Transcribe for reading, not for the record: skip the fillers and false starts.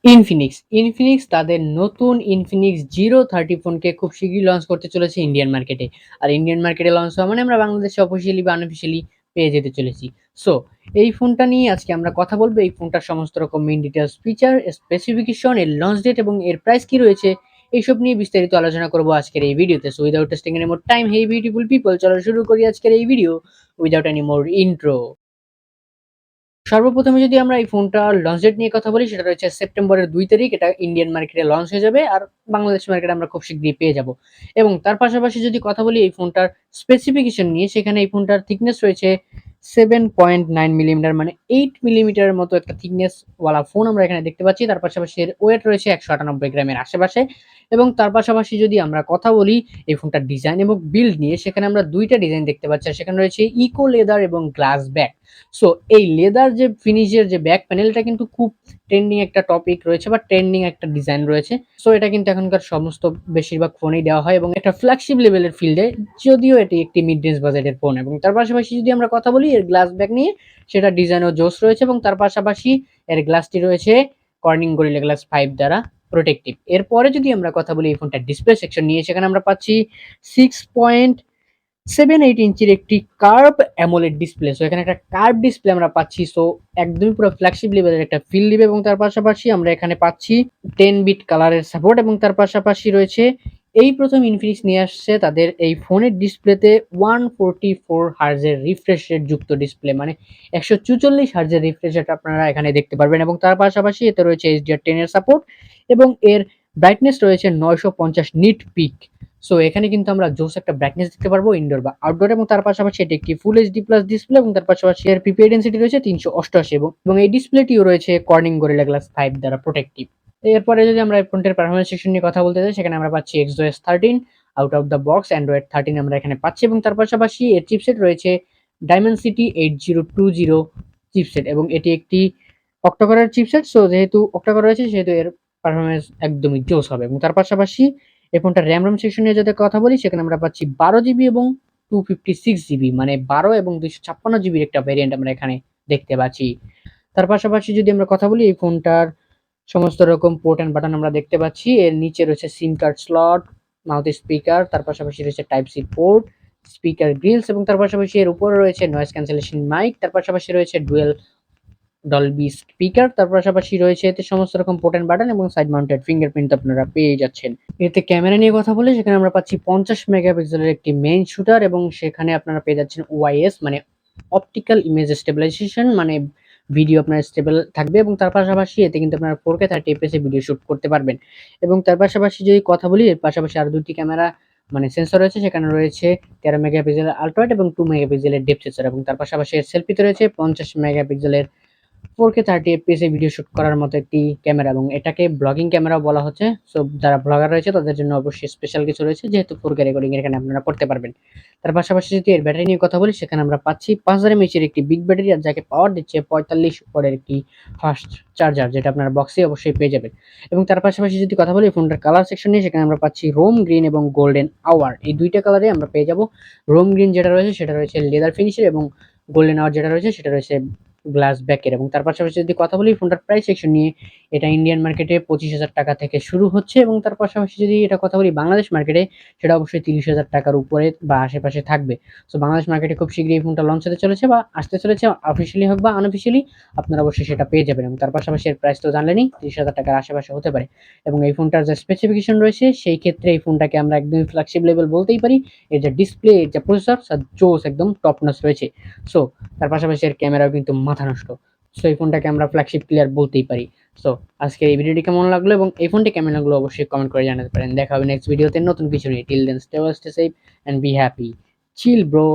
Infinix তাদের নতুন Infinix zero 30 ফোনকে খুব শীঘ্রই লঞ্চ করতে চলেছে ইন্ডিয়ান মার্কেটে। আর ইন্ডিয়ান মার্কেটে লঞ্চ হওয়া মানে আমরা বাংলাদেশে অফিসিয়ালি বা আনঅফিসিয়ালি পেয়ে যেতে চলেছি। সো এই ফোনটা নিয়ে আজকে আমরা কথা বলবো। এই ফোনটার সমস্ত রকম মেইন ডিটেলস, ফিচার, স্পেসিফিকেশন, এর লঞ্চ ডেট এবং এর প্রাইস কি রয়েছে, এইসব নিয়ে বিস্তারিত আলোচনা করবো আজকের এই ভিডিওতে। So without testing any more time, hey beautiful people, চলো শুরু করি আজকের এই video without any more intro. সর্বপ্রথমে যদি আমরা এই ফোনটার লঞ্চ ডেট নিয়ে কথা বলি, সেটা রয়েছে সেপ্টেম্বরের 2 তারিখ। এটা ইন্ডিয়ান মার্কেটে লঞ্চ হয়ে যাবে আর বাংলাদেশ মার্কেটে আমরা খুব শীঘ্রই পেয়ে যাব। এবং তার পাশাপাশি যদি কথা বলি এই ফোনটার স্পেসিফিকেশন নিয়ে, সেখানে এই ফোনটার থিকনেস রয়েছে 7.9 মিলিমিটার, মানে 8 মিলিমিটারের মতো একটা থিকনেস ওয়ালা ফোন আমরা এখানে দেখতে পাচ্ছি। তার পাশাপাশি এর ওয়েট রয়েছে 198 গ্রামের আশেপাশে। এবং তার পাশাপাশি যদি আমরা কথা বলি এই ফোনটার ডিজাইন এবং বিল্ড নিয়ে, সেখানে আমরা দুইটা ডিজাইন দেখতে পাচ্ছি। আর সেখানে রয়েছে ইকো লেদার এবং গ্লাস ব্যাক। সো এই লেদার যে ফিনিশের যে ব্যাক প্যানেলটা কিন্তু খুব ট্রেন্ডিং একটা টপিক রয়েছে বা ট্রেন্ডিং একটা ডিজাইন রয়েছে। সো এটা কিন্তু এখনকার সমস্ত বেশিরভাগ ফোনেই দেওয়া হয় এবং একটা ফ্ল্যাগশিপ লেভেলের ফিল্ডে, যদিও এটি একটি মিড রেঞ্জ বাজেটের ফোন। এবং তার পাশাপাশি যদি আমরা কথা বলি এর গ্লাস ব্যাক নিয়ে, সেটা ডিজাইনও জোস রয়েছে এবং তার পাশাপাশি এর গ্লাসটি রয়েছে কর্নিং গরিলা গ্লাস 5 দ্বারা প্রোটেক্টিভ। এরপরে যদি আমরা কথা বলি এই ফোনটার ডিসপ্লে সেকশন নিয়ে, সেখানে আমরা পাচ্ছি 6.78 ইঞ্চির একটি কার্ভ অ্যামোলেড ডিসপ্লে। সো এখানে একটা কার্ভ ডিসপ্লে আমরা পাচ্ছি। সো একদমই পুরো ফ্ল্যাগশিপ লেভেলের একটা ফিল দিবে। এবং তার পাশাপাশি আমরা এখানে পাচ্ছি 10 বিট কালারের সাপোর্ট। এবং তার পাশাপাশি রয়েছে, এই প্রথম ইনফিনিক্স নিয়ে আসছে তাদের এই ফোনের ডিসপ্লেতে 144 হার্জের রিফ্রেশ রেট যুক্ত ডিসপ্লে, মানে 144 হার্জের রিফ্রেশ রেট আপনারা এখানে দেখতে পারবেন। এবং তার পাশাপাশি এতে রয়েছে HDR10 এর সাপোর্ট এবং এর ব্রাইটনেস রয়েছে 950 নিট পিক। সো এখানে কিন্তু আমরা জোস একটা ব্রাইটনেস দেখতে পারবো ইনডোর বা আউটডোর। এবং তার পাশাপাশি এটি একটি ফুল এইচডি প্লাস ডিসপ্লে এবং তার পাশাপাশি এর পিপিআই ডেনসিটি রয়েছে 388 এবং এই ডিসপ্লেটিও রয়েছে কর্নিং গরিলা গ্লাস 5 দ্বারা প্রোটেক্টিভ। এরপরে যদি আমরা এই ফোনটির পারফরমেন্স সেকশন নিয়ে কথা বলতে চাই, সেখানে আমরা পাচ্ছি XOS 13 out of the box, Android 13 আমরা এখানে পাচ্ছি। এবং তার পাশাপাশি এর চিপসেট রয়েছে ডায়মেনসিটি 8020 চিপসেট এবং এটি একটি অক্টাকোরের চিপসেট। সো যেহেতু অক্টাকোর রয়েছে সেহেতু এর পারফরমেন্স একদমই জোস হবে। এবং তার পাশাপাশি এই ফোনটার র্যাম রোম সেকশন নিয়ে যদি কথা বলি, সেখানে আমরা পাচ্ছি 12 জিবি এবং 256 জিবি, মানে 12 এবং 256 জিবির একটা ভ্যারিয়েন্ট আমরা এখানে দেখতে পাচ্ছি। তার পাশাপাশি যদি আমরা কথা বলি এই ফোনটার সমস্ত রকম পোর্ট অ্যান্ড বাটন আমরা দেখতে পাচ্ছি। এর নিচে রয়েছে SIM card slot, mouth speaker, তার পাশাপাশি রয়েছে type C port, speaker grills এবং তার পাশাপাশি এর উপরে রয়েছে নয়েজ ক্যান্সেলেশন মাইক। তার পাশাপাশি রয়েছে ডুয়েল ডলবি স্পিকার। তার পাশাপাশি রয়েছে এতে সমস্ত রকম পোর্ট এন্ড বাটন এবং সাইড মাউন্টেড ফিঙ্গারপ্রিন্ট আপনারা পেয়ে যাচ্ছেন। এতে ক্যামেরা নিয়ে কথা বলে, সেখানে আমরা পাচ্ছি 50 মেগাপিক্সেলের একটি মেইন শুটার এবং সেখানে আপনারা পেয়ে যাচ্ছেন ওআইএস, মানে অপটিক্যাল ইমেজ স্টেবিলাইজেশন, মানে ভিডিও আপনার স্টেবল থাকবে। এবং তার পাশাপাশি এতে কিন্তু আপনারা 4K 30 fps এ ভিডিও শুট করতে পারবেন। এবং তার পাশাপাশি যদি কথা বলি, এর পাশাপাশি আরো দুটি ক্যামেরা মানে সেন্সর রয়েছে। সেখানে রয়েছে 13 মেগাপিক্সেলের আলট্রা ওয়াইড এবং 2 মেগাপিক্সেলের ডেপথ সেন্সর। এবং তার পাশাপাশি এর সেলফিতে রয়েছে 50 মেগাপিক্সেলের 4K 30 fps এ ভিডিও শুট করার মতো একটি ক্যামেরা এবং এটাকে ব্লগিং ক্যামেরাও বলা হচ্ছে। সো যারা ব্লগার রয়েছে তাদের জন্য অবশ্যই স্পেশাল কিছু রয়েছে, যেহেতু 4K রেকর্ডিং এখানে আপনারা করতে পারবেন। তার পাশাপাশি যদি এর ব্যাটারি নিয়ে কথা বলি, সেখানে আমরা পাচ্ছি 5000 mAh এর একটি বিগ ব্যাটারি, আর যাকে পাওয়ার দিচ্ছে 45 ওয়াটের একটি ফাস্ট চার্জার, যেটা আপনার বক্সে অবশ্যই পেয়ে যাবেন। এবং তার পাশাপাশি যদি কথা বলি ফোনটার কালার সেকশন নিয়ে, সেখানে আমরা পাচ্ছি রোম গ্রিন এবং গোল্ডেন আওয়ার, এই দুইটা কালারে আমরা পেয়ে যাব। রোম গ্রিন যেটা রয়েছে সেটা রয়েছে লেদার ফিনিশের এবং গোল্ডেন আওয়ার যেটা রয়েছে সেটা রয়েছে গ্লাস ব্যাকের। এবং তার পাশাপাশি যদি কথা বলি ফোনটার প্রাইস সেকশন নিয়ে, এটা ইন্ডিয়ান মার্কেটে 25,000 টাকা থেকে শুরু হচ্ছে। এবং তার পাশাপাশি যদি এটা কথা বলি বাংলাদেশ মার্কেটে, সেটা অবশ্যই 30,000 টাকার উপরে বা আশেপাশে থাকবে। সো বাংলাদেশ মার্কেটে খুব শীঘ্রই এই ফোনটা লঞ্চ হতে চলেছে বা আসতে চলেছে, অফিসিয়ালি হোক বা আনঅফিসিয়ালি, আপনারা অবশ্যই সেটা পেয়ে যাবেন। এবং তার পাশাপাশি এর প্রাইস তো জানলেনই, 30,000 টাকার আশেপাশে হতে পারে। এবং এই ফোনটার যে স্পেসিফিকেশন রয়েছে, সেই ক্ষেত্রে এই ফোনটাকে আমরা একদমই ফ্ল্যাগশিপ লেভেল বলতেই পারি। এর যে ডিসপ্লে, এর যে প্রসেসর, জোস একদম টপ নচ রয়েছে। সো তার পাশাপাশি এর ক্যামেরাও কিন্তু মাথা নষ্ট। সো এই ফোনটাকে আমরা ফ্ল্যাগশিপ প্লেয়ার বলতেই পারি। সো আজকে এই ভিডিওটি কেমন লাগলো এবং এই ফোনটি কেমন লাগলো অবশ্যই কমেন্ট করে জানাতে পারেন। দেখা হবে নেক্সট ভিডিওতে নতুন কিছু নিয়ে। Till then stay safe and be happy. Chill bro.